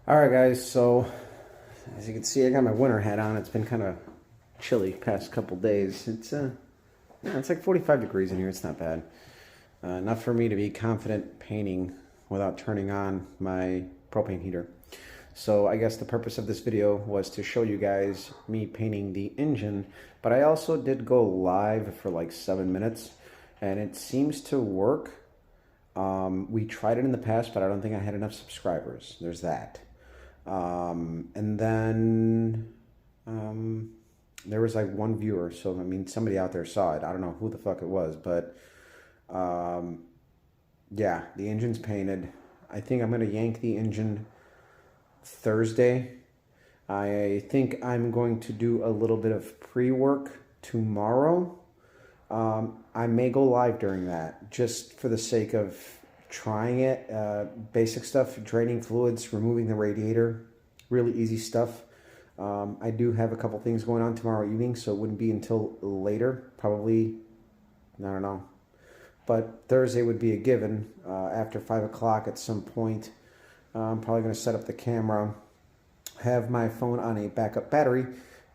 All right, guys, so as you can see, I got my winter hat on. It's been kind of chilly past couple days. It's like 45 degrees in here. It's not bad. Enough for me to be confident painting without turning on my propane heater. So I guess the purpose of this video was to show you guys me painting the engine, but I also did go live for like 7 minutes, and it seems to work. We tried it in the past, but I don't think I had enough subscribers. There's that. And then there was like one viewer, so I mean somebody out there saw it. I don't know who the fuck it was, but yeah, the engine's painted. I think I'm gonna yank the engine Thursday. I think I'm going to do a little bit of pre-work tomorrow. I may go live during that just for the sake of trying it. Basic stuff, draining fluids, removing the radiator, really easy stuff. I do have a couple things going on tomorrow evening, so it wouldn't be until later, probably, I don't know. But Thursday would be a given after 5 o'clock at some point. I'm probably going to set up the camera, have my phone on a backup battery,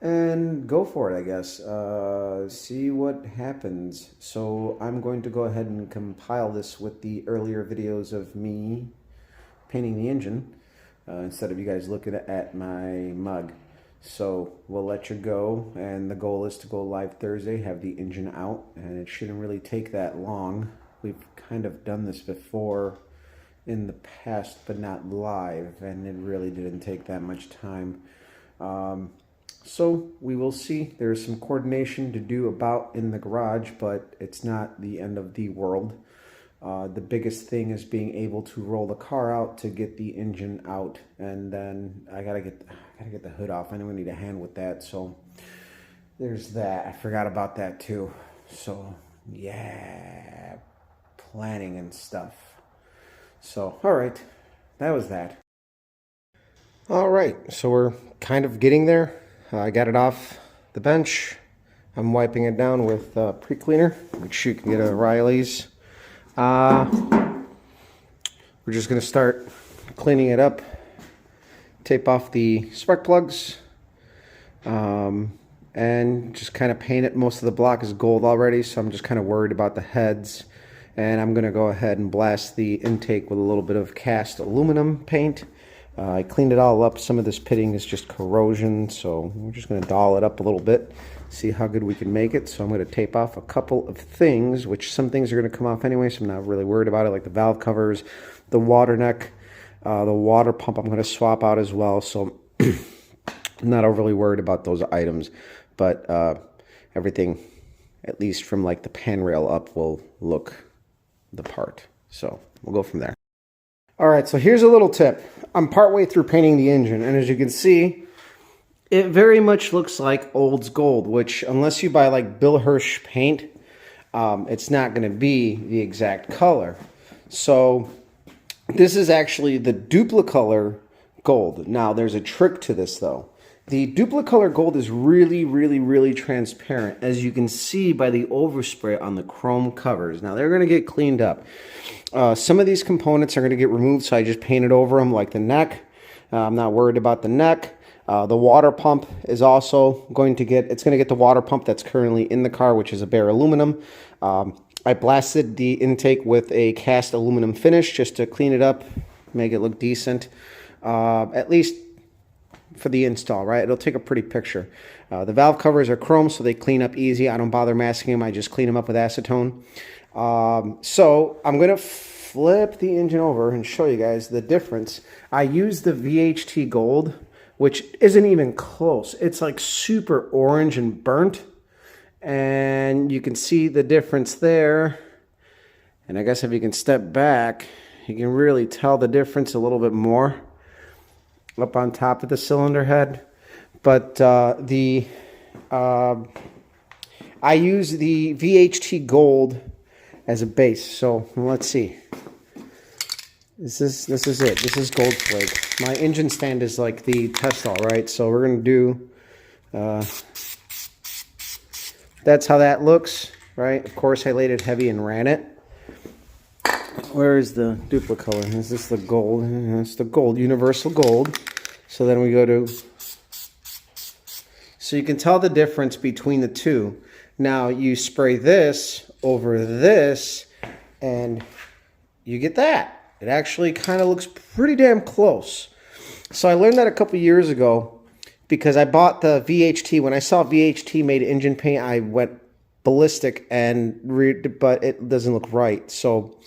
and go for it, I guess. See what happens. So I'm going to go ahead and compile this with the earlier videos of me painting the engine instead of you guys looking at my mug. So we'll let you go, and the goal is to go live Thursday, have the engine out, and it shouldn't really take that long. We've kind of done this before in the past, but not live, and it really didn't take that much time. So we will see. There's some coordination to do about in the garage, but it's not the end of the world. The biggest thing is being able to roll the car out to get the engine out, and then I gotta get the hood off. I know we need a hand with that, so there's that. I forgot about that too. So yeah, planning and stuff. So all right, that was that. All right, so we're kind of getting there. I got it off the bench. I'm wiping it down with pre-cleaner, which you can get at O'Reilly's. We're just going to start cleaning it up. Tape off the spark plugs. And just kind of paint it. Most of the block is gold already, so I'm just kind of worried about the heads. And I'm going to go ahead and blast the intake with a little bit of cast aluminum paint. I cleaned it all up. Some of this pitting is just corrosion, so we're just going to doll it up a little bit, see how good we can make it. So I'm going to tape off a couple of things, which some things are going to come off anyway, so I'm not really worried about it, like the valve covers, the water neck, the water pump I'm going to swap out as well, so I'm not overly worried about those items. But everything, at least from like the pan rail up, will look the part. So we'll go from there. All right, so here's a little tip. I'm partway through painting the engine, and as you can see, it very much looks like Olds Gold, which unless you buy like Bill Hirsch paint, it's not going to be the exact color. So this is actually the Duplicolor Gold. Now, there's a trick to this, though. The Duplicolor Gold is really, really, really transparent, as you can see by the overspray on the chrome covers. Now, they're going to get cleaned up. Some of these components are going to get removed, so I just painted over them, like the neck. I'm not worried about the neck. The water pump is also going to get, it's going to get the water pump that's currently in the car, which is a bare aluminum. I blasted the intake with a cast aluminum finish just to clean it up, make it look decent. At least for the install, right? It'll take a pretty picture. The valve covers are chrome, so they clean up easy. I don't bother masking them. I just clean them up with acetone. So I'm going to flip the engine over and show you guys the difference. I used the VHT Gold, which isn't even close. It's like super orange and burnt. And you can see the difference there. And I guess if you can step back, you can really tell the difference a little bit more up on top of the cylinder head. But I use the VHT Gold as a base. So let's see. This is it. This is Gold Flake. My engine stand is like the Tesla, right? So we're gonna do. That's how that looks, right? Of course, I laid it heavy and ran it. Where is the Duplicolor? Is this the gold? It's the gold, universal gold. So then we go to, so you can tell the difference between the two. Now you spray this over this and you get that. It actually kind of looks pretty damn close. So I learned that a couple years ago because I bought the VHT. When I saw VHT made engine paint, I went ballistic, but it doesn't look right. So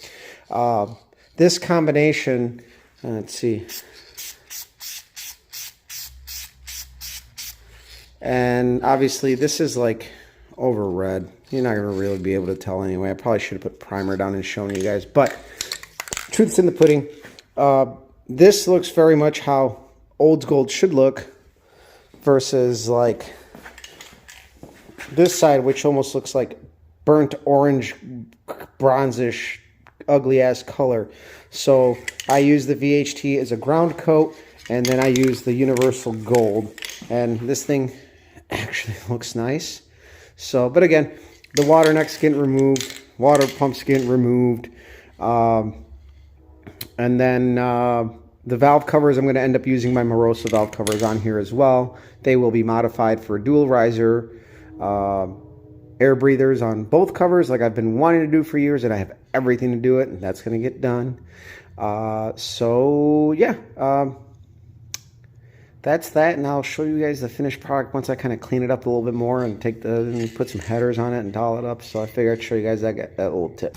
this combination, let's see. And obviously this is like over red. You're not going to really be able to tell anyway. I probably should have put primer down and shown you guys. But truth's in the pudding. This looks very much how old gold should look versus like this side, which almost looks like burnt orange, bronzish, ugly ass color. So I use the VHT as a ground coat, and then I use the universal gold. And this thing actually looks nice. So, but again, the water neck's getting removed, water pump's getting removed, and then the valve covers, I'm going to end up using my Moroso valve covers on here as well. They will be modified for dual riser air breathers on both covers, like I've been wanting to do for years, and I have everything to do it, and that's going to get done. So yeah. That's that, and I'll show you guys the finished product once I kind of clean it up a little bit more and put some headers on it and doll it up. So I figured I'd show you guys that little tip.